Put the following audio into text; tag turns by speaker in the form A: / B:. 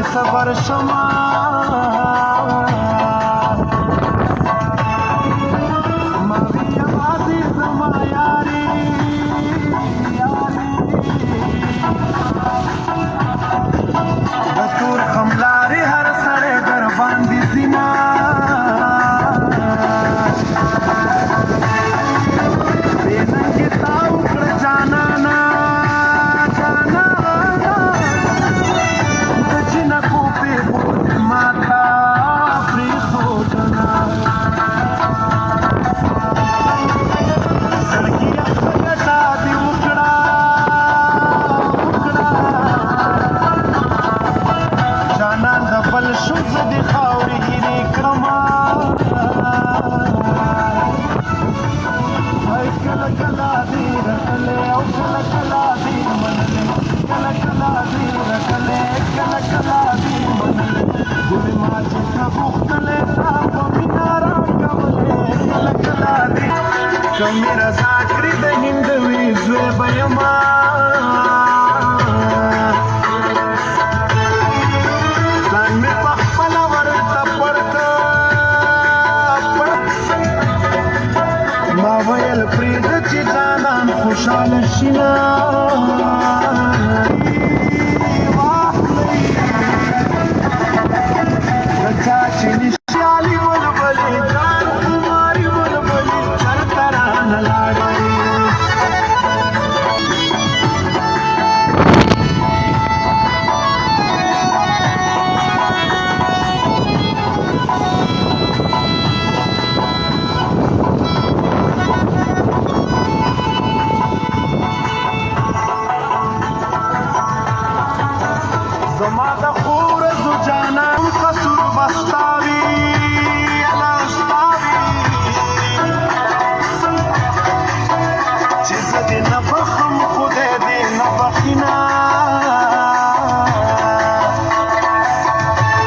A: صبر شما ماوی یوازې زما یاري د تور خملارې هر سړی در باندې زینا بې ننګې تا وکړه جانانه کمی رضا کړي د هندوي زوی به یما ځان مې په خپله ورته پړکه ما ویل پرېږده چې ځانان خوشحاله شي نه